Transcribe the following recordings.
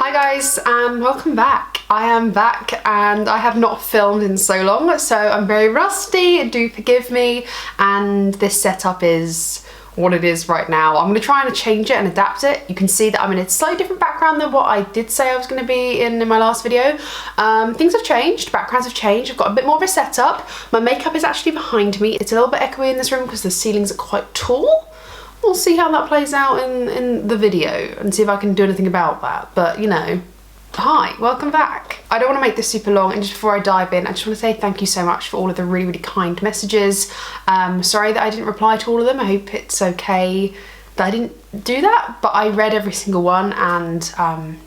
Hi guys and welcome back. I am back and I have not filmed in so long, so I'm very rusty, do forgive me, and this setup is what it is right now. I'm going to try and change it and adapt it. You can see that I'm in a slightly different background than what I did say I was going to be in my last video. Things have changed, backgrounds have changed, I've got a bit more of a setup. My makeup is actually behind me. It's a little bit echoey in this room because the ceilings are quite tall. We'll see how that plays out in the video and see if I can do anything about that. But you know, hi, welcome back. I don't want to make this super long, and just before I dive in, I just want to say thank you so much for all of the really, really kind messages. Sorry that I didn't reply to all of them. I hope it's okay that I didn't do that, but I read every single one, and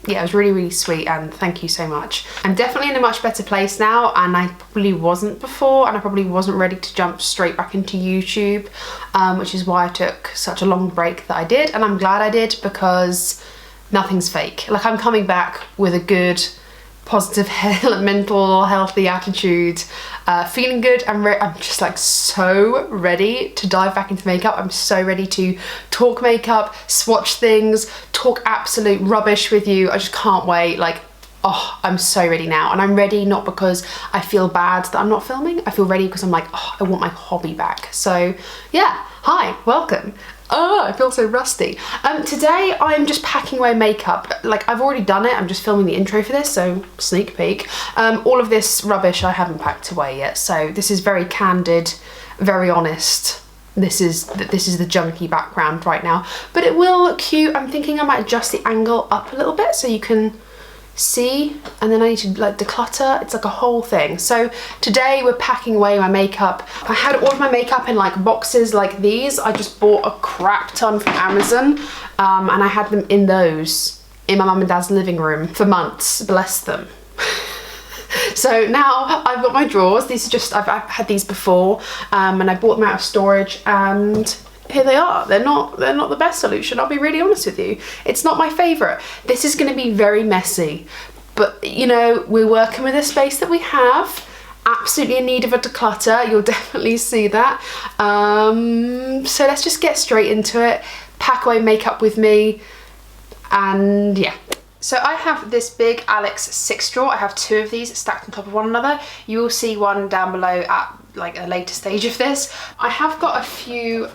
yeah, it was really, really sweet, and thank you so much. I'm definitely in a much better place now, and I probably wasn't before, and I probably wasn't ready to jump straight back into YouTube, which is why I took such a long break that I did, and I'm glad I did because nothing's fake. Like, I'm coming back with a good, positive, mental, healthy attitude, feeling good. I'm just like so ready to dive back into makeup. I'm so ready to talk makeup, swatch things, talk absolute rubbish with you. I just can't wait. Like, oh, I'm so ready now. And I'm ready not because I feel bad that I'm not filming. I feel ready because I'm like, oh, I want my hobby back. So yeah, hi, welcome. Oh, I feel so rusty. Today I'm just packing away makeup. Like, I've already done it. I'm just filming the intro for this, so sneak peek. All of this rubbish I haven't packed away yet. So this is very candid, very honest. This is the junky background right now, but it will look cute. I'm thinking I might adjust the angle up a little bit so you can see, and then I need to like declutter. It's like a whole thing. So today we're packing away my makeup. I had all of my makeup in like boxes like these. I just bought a crap ton from Amazon, and I had them in those in my mum and dad's living room for months, bless them. So now I've got my drawers. These are just, I've had these before, and I bought them out of storage, and here they are. They're not the best solution, I'll be really honest with you. It's not my favourite. This is going to be very messy, but you know, we're working with the space that we have. Absolutely in need of a declutter, you'll definitely see that. So let's just get straight into it. Pack away makeup with me, and yeah. So I have this big Alex 6 drawer. I have two of these stacked on top of one another. You will see one down below at like a later stage of this. I have got a few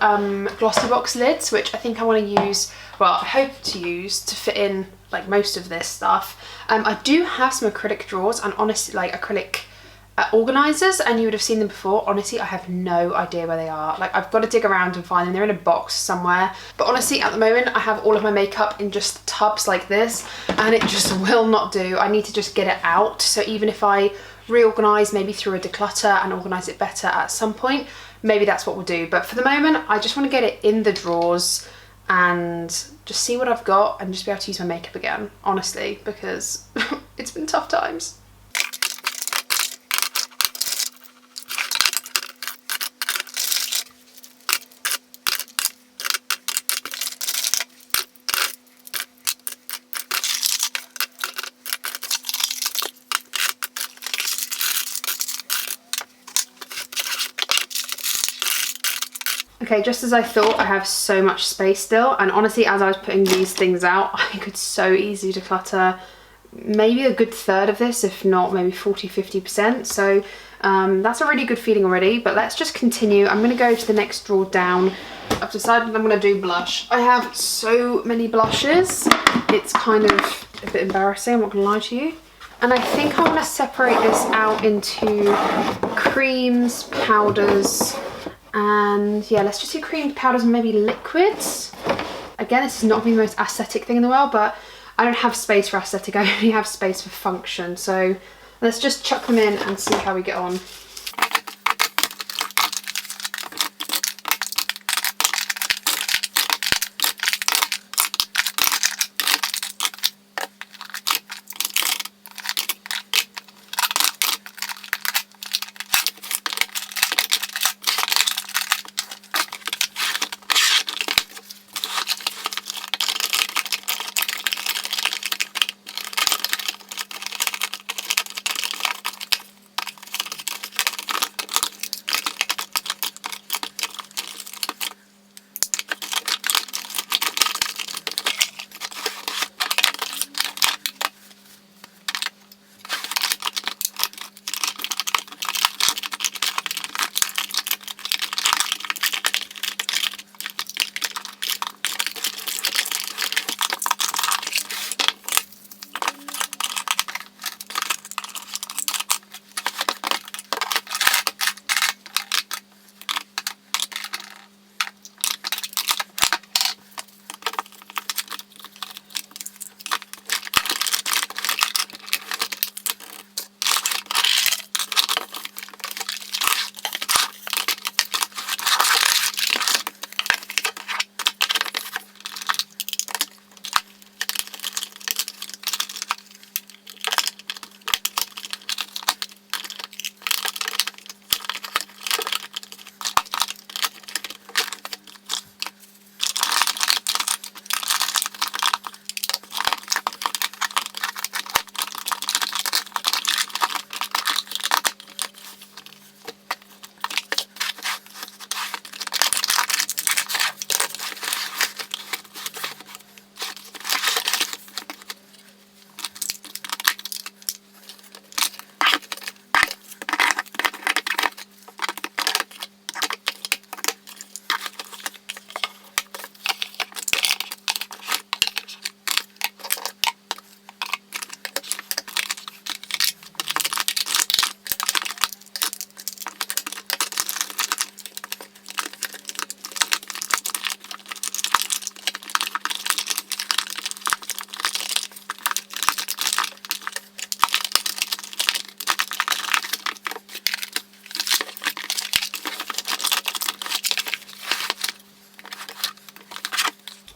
glossy box lids, which I think I want to use, well, I hope to use to fit in like most of this stuff. I do have some acrylic drawers and honestly like acrylic organisers, and you would have seen them before. Honestly, I have no idea where they are. Like, I've got to dig around and find them. They're in a box somewhere. But honestly, at the moment, I have all of my makeup in just tubs like this, and it just will not do. I need to just get it out. So even if I reorganise maybe through a declutter and organise it better at some point, maybe that's what we'll do. But for the moment, I just want to get it in the drawers and just see what I've got and just be able to use my makeup again, honestly, because it's been tough times. Okay, just as I thought, I have so much space still, and honestly, as I was putting these things out, I could so easily declutter maybe a good third of this, if not maybe 40–50%. So that's a really good feeling already, but let's just continue. I'm gonna go to the next drawer down. I've decided I'm gonna do blush. I have so many blushes, it's kind of a bit embarrassing, I'm not gonna lie to you. And I think I wanna separate this out into creams, powders, and yeah, let's just do cream, powders, and maybe liquids. Again, this is not the most aesthetic thing in the world, but I don't have space for aesthetic, I only have space for function. So let's just chuck them in and see how we get on.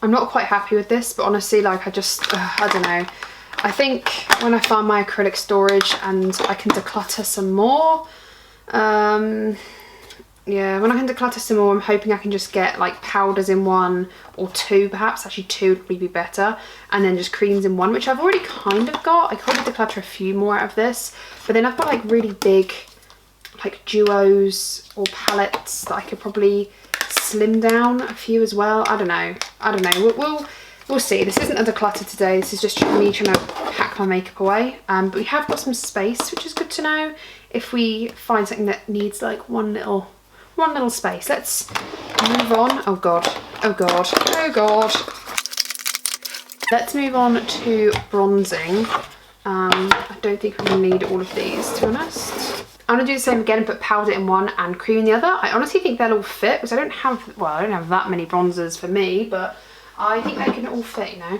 I'm not quite happy with this, but honestly, like I don't know. I think when I find my acrylic storage and I can declutter some more, yeah, when I can declutter some more, I'm hoping I can just get like powders in one or two, perhaps. Actually 2 would probably be better, and then just creams in one, which I've already kind of got. I could probably declutter a few more out of this, but then I've got like really big like duos or palettes that I could probably slim down a few as well. I don't know. We'll see. This isn't a declutter today. This is just me trying to pack my makeup away. But we have got some space, which is good to know. If we find something that needs like one little space. Let's move on. Oh god. Oh god. Oh god. Let's move on to bronzing. I don't think we need all of these, to be honest. I'm gonna do the same again and put powder in one and cream in the other. I honestly think they'll all fit because I don't have that many bronzers for me, but I think they can all fit, you know.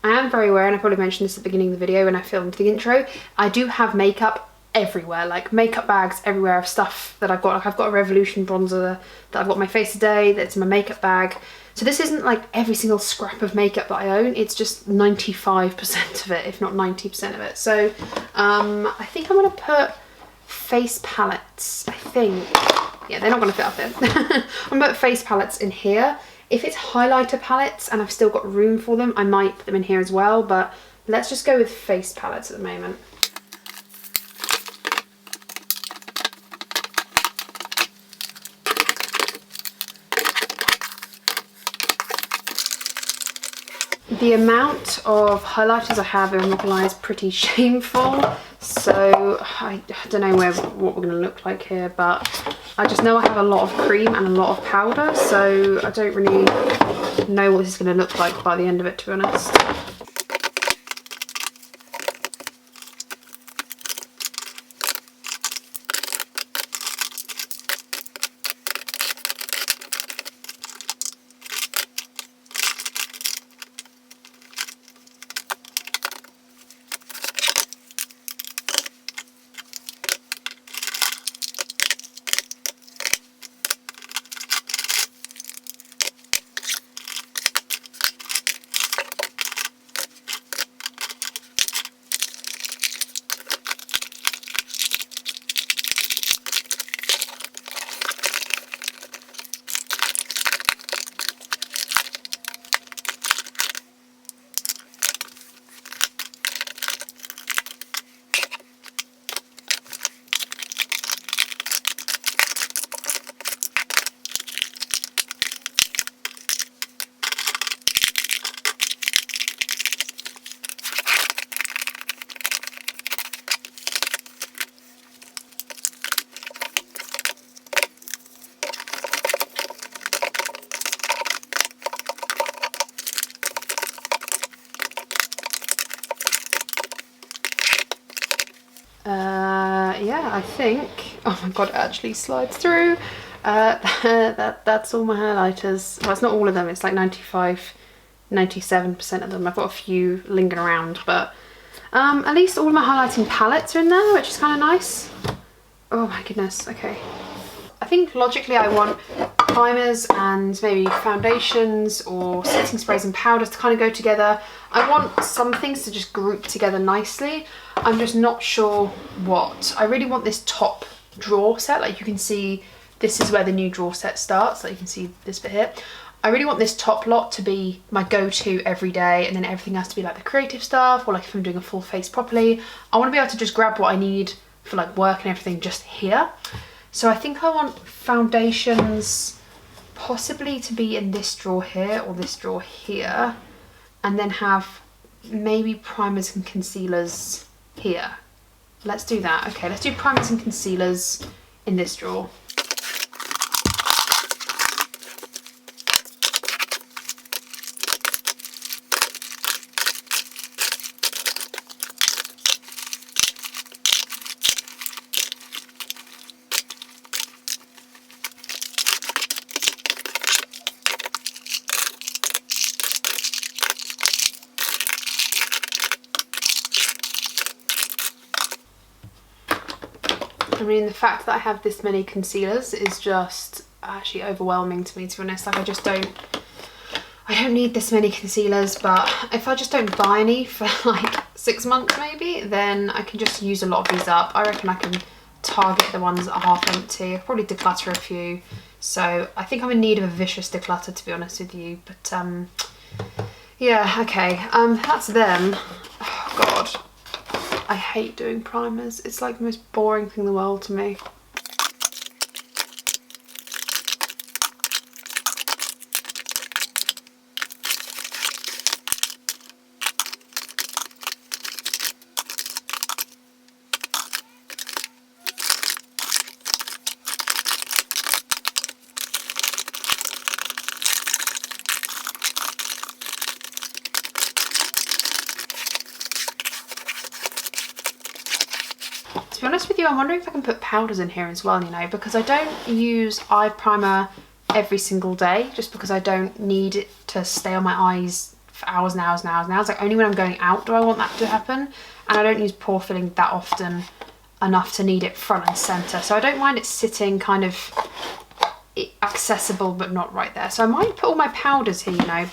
I am very aware, and I probably mentioned this at the beginning of the video when I filmed the intro, I do have makeup everywhere, like makeup bags everywhere of stuff that I've got. Like I've got a Revolution bronzer that I've got on my face today, that's in my makeup bag. So this isn't like every single scrap of makeup that I own, it's just 95% of it, if not 90% of it. So I think I'm gonna put face palettes, I think. Yeah, they're not gonna fit up there. I'm gonna put face palettes in here. If it's highlighter palettes and I've still got room for them, I might put them in here as well, but let's just go with face palettes at the moment. The amount of highlighters I have, I'm not gonna lie, is pretty shameful. So I don't know what we're gonna look like here, but I just know I have a lot of cream and a lot of powder, so I don't really know what this is gonna look like by the end of it, to be honest. Yeah, I think, oh my god, it actually slides through. That's all my highlighters. Well, it's not all of them, it's like 97% of them. I've got a few lingering around, but at least all of my highlighting palettes are in there, which is kind of nice. Oh my goodness, okay. I think logically I want primers and maybe foundations or setting sprays and powders to kind of go together. I want some things to just group together nicely. I'm just not sure what. I really want this top drawer set. Like you can see, this is where the new drawer set starts. Like you can see this bit here. I really want this top lot to be my go-to every day, and then everything has to be like the creative stuff, or like if I'm doing a full face properly. I want to be able to just grab what I need for like work and everything just here. So I think I want foundations possibly to be in this drawer here or this drawer here, and then have maybe primers and concealers here. Let's do that. Okay, let's do primers and concealers in this drawer. I mean, the fact that I have this many concealers is just actually overwhelming to me, to be honest. Like I don't need this many concealers, but if I just don't buy any for like 6 months maybe, then I can just use a lot of these up. I reckon I can target the ones that are half empty. I'll probably declutter a few. So I think I'm in need of a vicious declutter, to be honest with you. But yeah, okay, that's them. Oh God. I hate doing primers. It's like the most boring thing in the world to me. To be honest with you, I'm wondering if I can put powders in here as well, you know, because I don't use eye primer every single day, just because I don't need it to stay on my eyes for hours and hours and hours and hours. Like only when I'm going out do I want that to happen, and I don't use pore filling that often enough to need it front and center. So I don't mind it sitting kind of accessible but not right there. So I might put all my powders here, you know.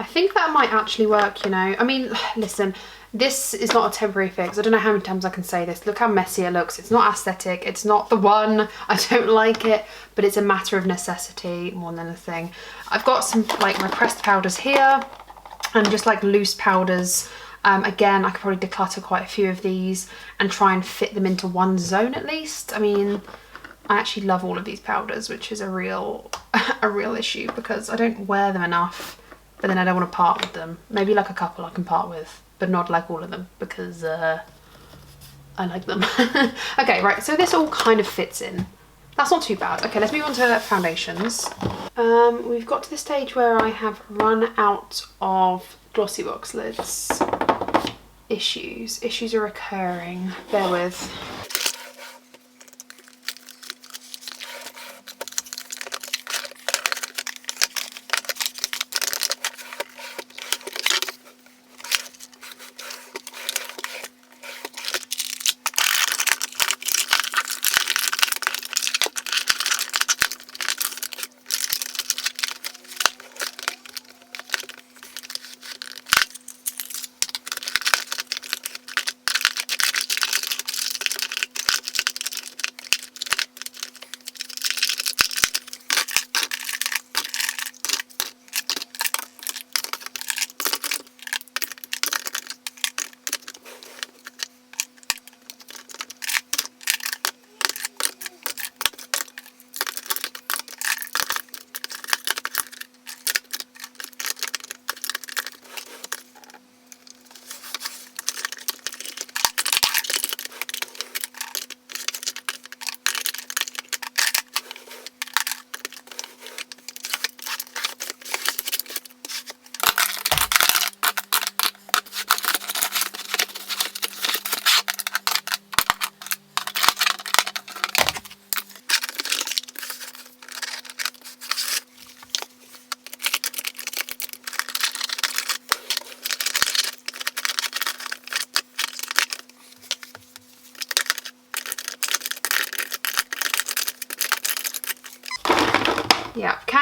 I think that might actually work, you know. I mean, listen, this is not a temporary fix. I don't know how many times I can say this. Look how messy it looks. It's not aesthetic. It's not the one. I don't like it, but it's a matter of necessity more than anything. I've got some like my pressed powders here and just like loose powders. Again, I could probably declutter quite a few of these and try and fit them into one zone at least. I mean, I actually love all of these powders, which is a real issue because I don't wear them enough. But then I don't want to part with them. Maybe like a couple I can part with, but not like all of them because I like them. Okay, right, so this all kind of fits in. That's not too bad. Okay, let's move on to foundations. We've got to the stage where I have run out of glossy box lids. Issues are occurring. Bear with.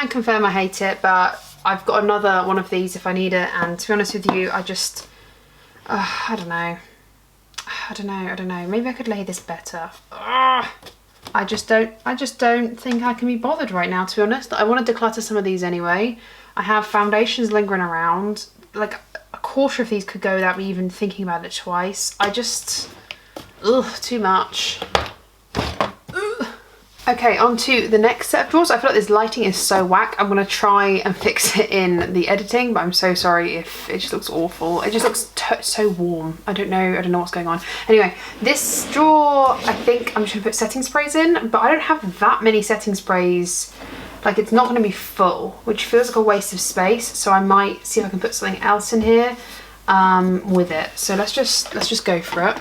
can confirm I hate it, but I've got another one of these if I need it, and to be honest with you, I just, I don't know. Maybe I could lay this better. I just don't think I can be bothered right now, to be honest. I want to declutter some of these anyway. I have foundations lingering around. Like a quarter of these could go without me even thinking about it twice. I just, too much. Okay, on to the next set of drawers. I feel like this lighting is so whack. I'm gonna try and fix it in the editing, but I'm so sorry if it just looks awful. It just looks so warm. I don't know what's going on. Anyway, this drawer, I think I'm just gonna put setting sprays in, but I don't have that many setting sprays. Like, it's not gonna be full, which feels like a waste of space. So I might see if I can put something else in here with it. So let's just go for it.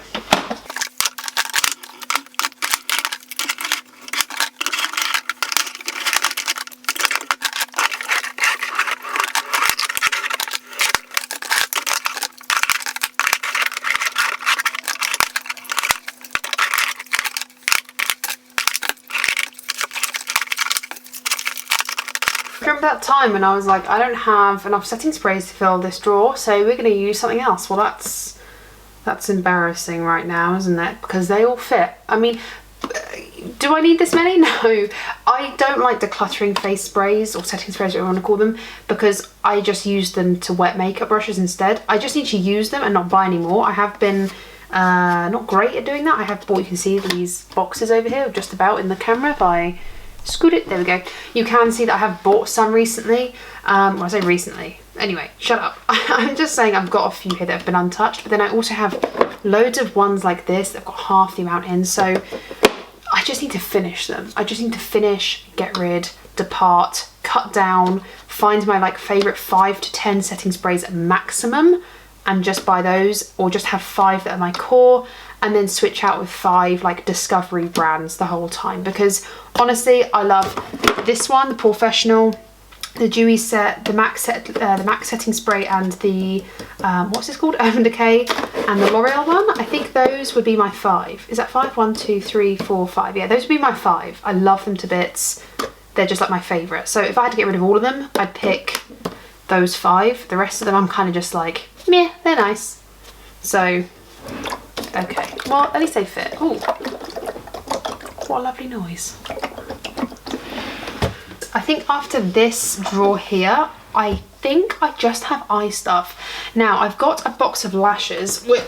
Remember that time when I was like, I don't have enough setting sprays to fill this drawer, so we're going to use something else. Well, that's embarrassing right now, isn't it? Because they all fit. I mean, do I need this many? No. I don't like decluttering face sprays or setting sprays, whatever you want to call them, because I just use them to wet makeup brushes instead. I just need to use them and not buy any more. I have been not great at doing that. I have bought, you can see these boxes over here just about in the camera if I scoot it, there we go. You can see that I have bought some recently. Well, I say recently. Anyway, shut up. I'm just saying I've got a few here that have been untouched, but then I also have loads of ones like this that have got half the amount in, so I just need to finish them. I just need to finish, get rid, depart, cut down, find my like favourite 5 to 10 setting sprays at maximum, and just buy those, or just have 5 that are my core, and then switch out with 5 like discovery brands the whole time, because honestly I love this one, the Professional, the Dewy set, the MAC setting spray, and the what's this called, Urban Decay, and the L'Oreal one. I think those would be my 5. Is that 5? 1, 2, 3, 4, 5. Yeah, those would be my 5. I love them to bits. They're just like my favourite. So if I had to get rid of all of them, I'd pick those 5. The rest of them I'm kind of just like, meh, they're nice. So okay, well, at least they fit. Ooh, what a lovely noise. I think after this drawer here, I think I just have eye stuff. Now, I've got a box of lashes, which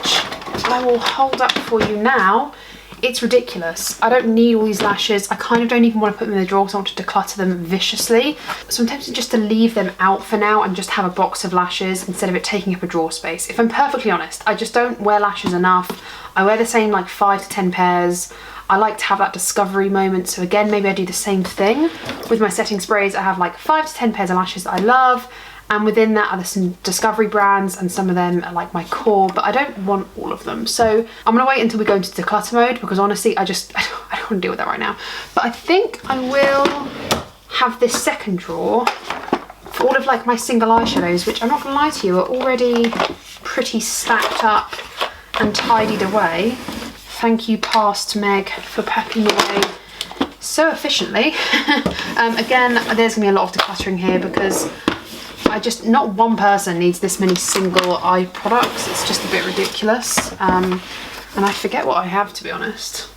I will hold up for you now. It's ridiculous. I don't need all these lashes. I kind of don't even want to put them in the drawer because I want to declutter them viciously. So I'm tempted just to leave them out for now and just have a box of lashes instead of it taking up a drawer space. If I'm perfectly honest, I just don't wear lashes enough. I wear the same like 5 to 10 pairs. I like to have that discovery moment. So again, maybe I do the same thing with my setting sprays. I have like 5 to 10 pairs of lashes that I love. And within that are some discovery brands, and some of them are like my core, but I don't want all of them. So I'm gonna wait until we go into declutter mode, because honestly, I don't want to deal with that right now. But I think I will have this second drawer for all of like my single eyeshadows, which I'm not gonna lie to you, are already pretty stacked up and tidied away. Thank you, past Meg, for packing away so efficiently. Again, there's gonna be a lot of decluttering here because not one person needs this many single eye products. It's just a bit ridiculous. And I forget what I have, to be honest.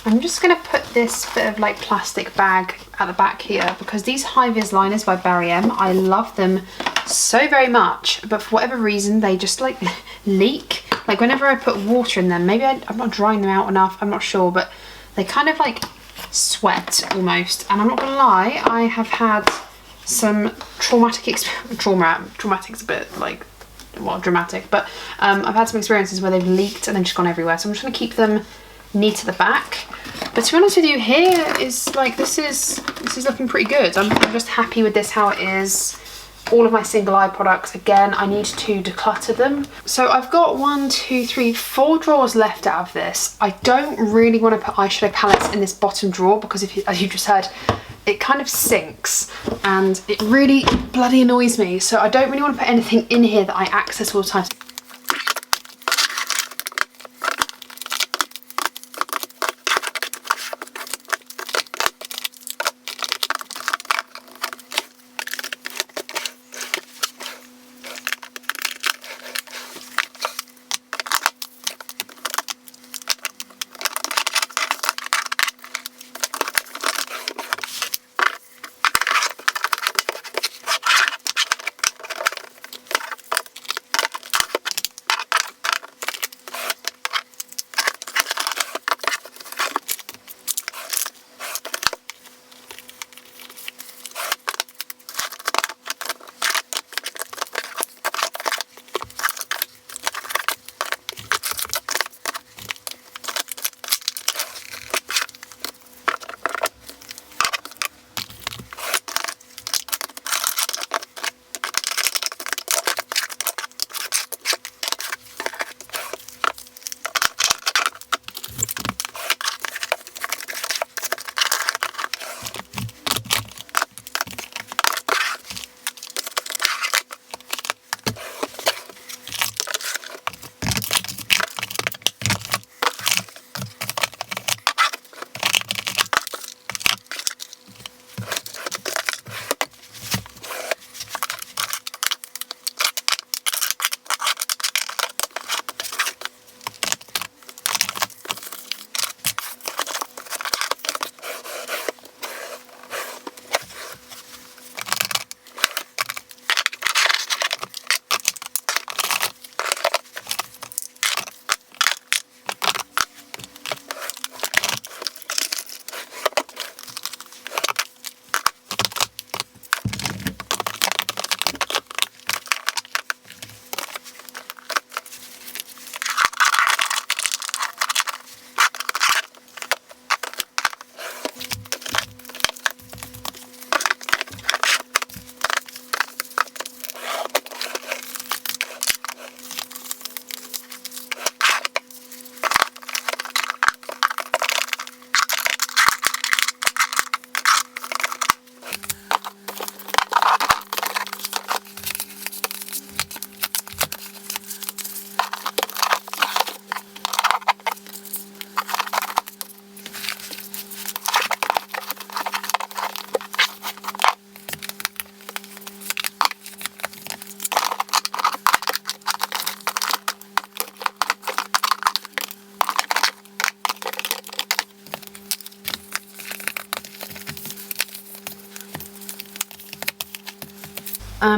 I'm just going to put this bit of like plastic bag at the back here, because these high vis liners by Barry M, I love them so very much, but for whatever reason they just like leak. Like whenever I put water in them, maybe I'm not drying them out enough, I'm not sure, but they kind of like sweat almost. And I'm not gonna lie, I have had some traumatic's a bit like, well, dramatic, but I've had some experiences where they've leaked and then just gone everywhere. So I'm just gonna keep them knee to the back. But to be honest with you, here is like, this is looking pretty good. I'm just happy with this how it is. All of my single eye products, again, I need to declutter them. So I've got 4 drawers left out of this. I don't really want to put eyeshadow palettes in this bottom drawer because as you just heard, it kind of sinks and it really bloody annoys me. So I don't really want to put anything in here that I access all the time.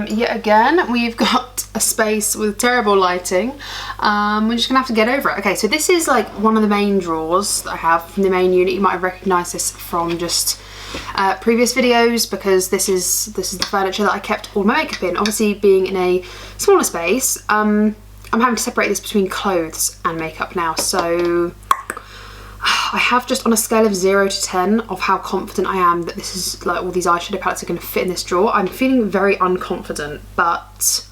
Yet again, we've got a space with terrible lighting. We're just gonna have to get over it. Okay, so this is like one of the main drawers that I have from the main unit. You might have recognized this from just previous videos because this is the furniture that I kept all my makeup in. Obviously, being in a smaller space, I'm having to separate this between clothes and makeup now. So I have just on a scale of 0 to 10 of how confident I am that this is like all these eyeshadow palettes are going to fit in this drawer. I'm feeling very unconfident, but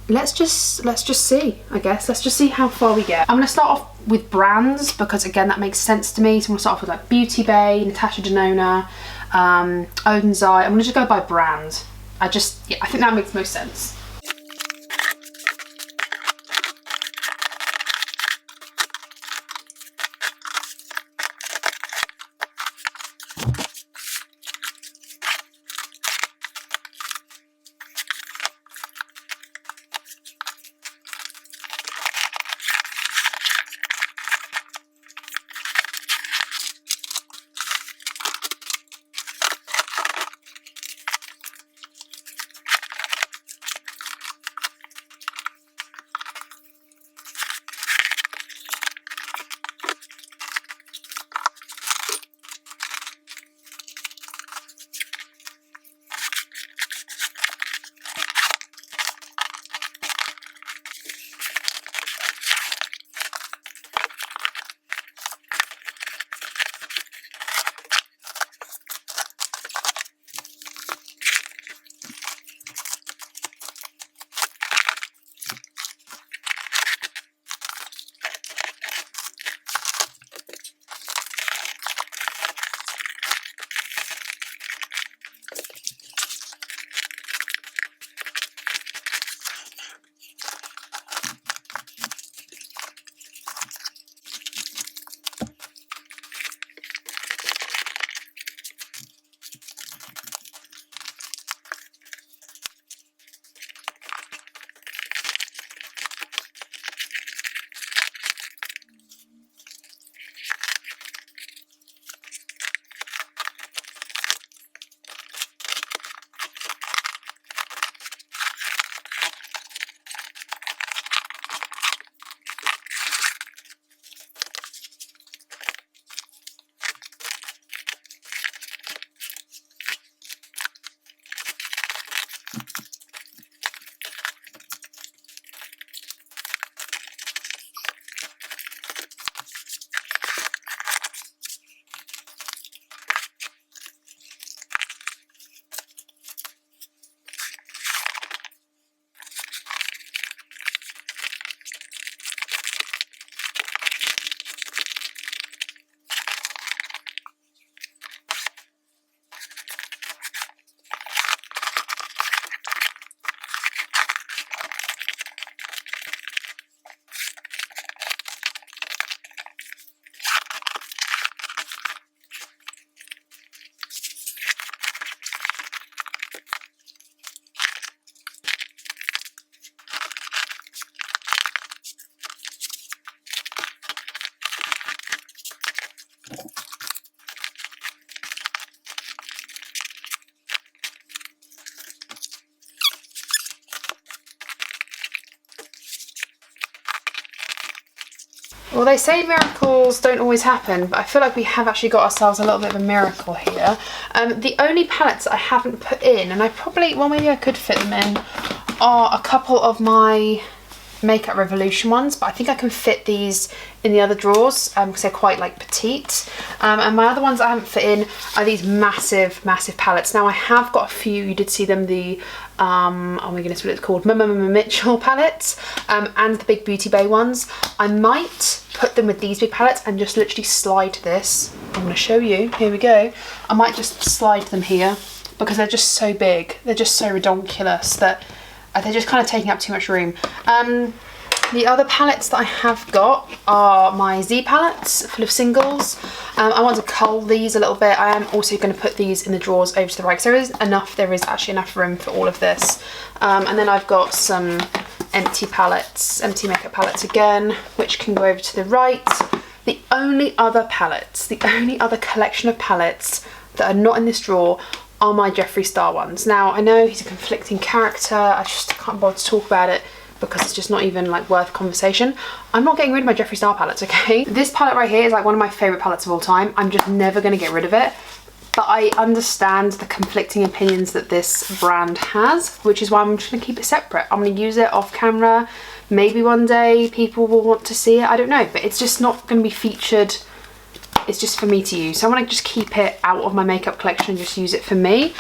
let's just see, I guess. Let's just see how far we get. I'm going to start off with brands because again that makes sense to me. So I'm going to start off with like Beauty Bay, Natasha Denona, Odin's Eye. I'm going to just go by brand. I think that makes most sense. Well, they say miracles don't always happen, but I feel like we have actually got ourselves a little bit of a miracle here. The only palettes I haven't put in, and I probably, well, maybe I could fit them in, are a couple of my Makeup Revolution ones, but I think I can fit these in the other drawers because they're quite like petite. And my other ones I haven't fit in are these massive palettes. Now I have got a few, you did see them, the oh my goodness, what it's called, Mitchell palettes, and the big Beauty Bay ones. I might put them with these big palettes and just literally slide this. I'm going to show you, here we go. I might just slide them here because they're just so big, they're just so redonkulous that they're just kind of taking up too much room. The other palettes that I have got are my Z palettes full of singles. I want to cull these a little bit. I am also going to put these in the drawers over to the right because there is actually enough room for all of this. And then I've got some empty palettes, empty makeup palettes again, which can go over to the right. The only other palettes, the only other collection of palettes that are not in this drawer are my Jeffree Star ones. Now I know he's a conflicting character, I just can't bother to talk about it because it's just not even like worth conversation. I'm not getting rid of my Jeffree Star palettes, okay? This palette right here is like one of my favourite palettes of all time. I'm just never going to get rid of it. But I understand the conflicting opinions that this brand has, which is why I'm just going to keep it separate. I'm going to use it off camera. Maybe one day people will want to see it, I don't know. But it's just not going to be featured. It's just for me to use. So I want to just keep it out of my makeup collection and just use it for me.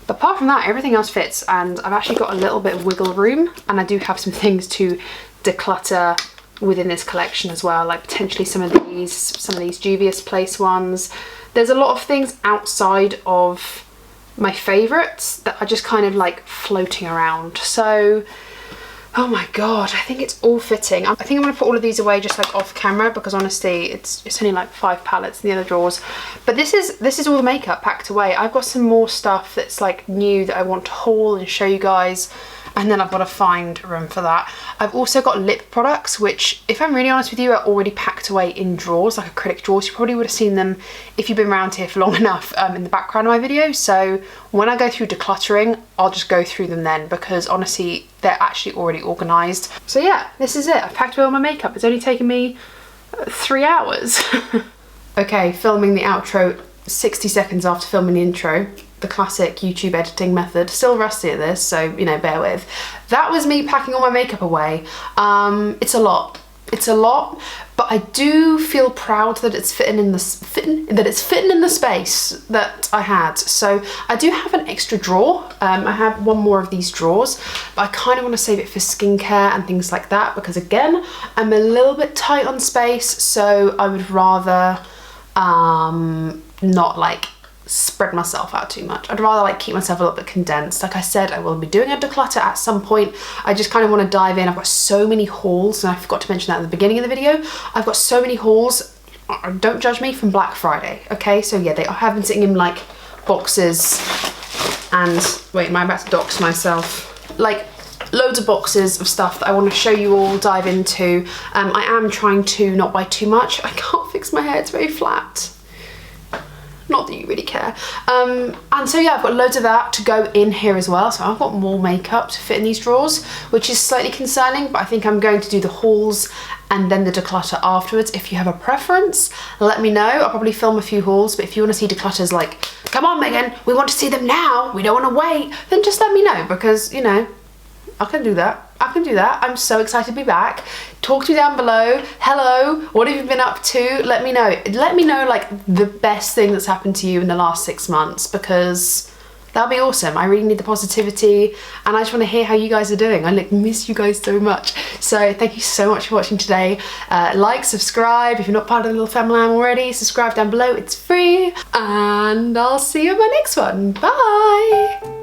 But apart from that, everything else fits, and I've actually got a little bit of wiggle room, and I do have some things to declutter within this collection as well, like potentially some of these Juvia's Place ones. There's a lot of things outside of my favourites that are just kind of like floating around. So, oh my god, I think it's all fitting. I think I'm going to put all of these away just like off camera because honestly it's only like 5 palettes in the other drawers. But this is all the makeup packed away. I've got some more stuff that's like new that I want to haul and show you guys, and then I've got to find room for that. I've also got lip products, which if I'm really honest with you are already packed away in drawers, like acrylic drawers. You probably would have seen them if you've been around here for long enough in the background of my video. So when I go through decluttering, I'll just go through them then because honestly they're actually already organised. So yeah, this is it. I've packed away all my makeup. It's only taken me 3 hours. Okay, filming the outro 60 seconds after filming the intro. The classic YouTube editing method. Still rusty at this, so you know, bear with. That was me packing all my makeup away. It's a lot. It's a lot, but I do feel proud that it's fitting in the space that I had. So I do have an extra drawer. I have one more of these drawers, but I kind of want to save it for skincare and things like that because again, I'm a little bit tight on space, so I would rather not like spread myself out too much. I'd rather like keep myself a little bit condensed. Like I said, I will be doing a declutter at some point. I just kind of want to dive in. I've got so many hauls, and I forgot to mention that at the beginning of the video. I've got so many hauls, don't judge me, from Black Friday, okay? So yeah, they have been sitting in like boxes, and wait, am I about to dox myself? Like loads of boxes of stuff that I want to show you all, dive into. I am trying to not buy too much. I can't fix my hair, it's very flat. Not that you really care. And so yeah, I've got loads of that to go in here as well. So I've got more makeup to fit in these drawers, which is slightly concerning, but I think I'm going to do the hauls and then the declutter afterwards. If you have a preference, let me know. I'll probably film a few hauls, but if you want to see declutters like, come on Megan, we want to see them now, we don't want to wait, then just let me know, because, you know, I can do that. I can do that. I'm so excited to be back. Talk to me down below. Hello, what have you been up to? Let me know. Let me know like the best thing that's happened to you in the last 6 months, because that'll be awesome. I really need the positivity, and I just want to hear how you guys are doing. I like miss you guys so much. So thank you so much for watching today. Like, subscribe if you're not part of the little family already. Subscribe down below, it's free, and I'll see you in my next one. Bye.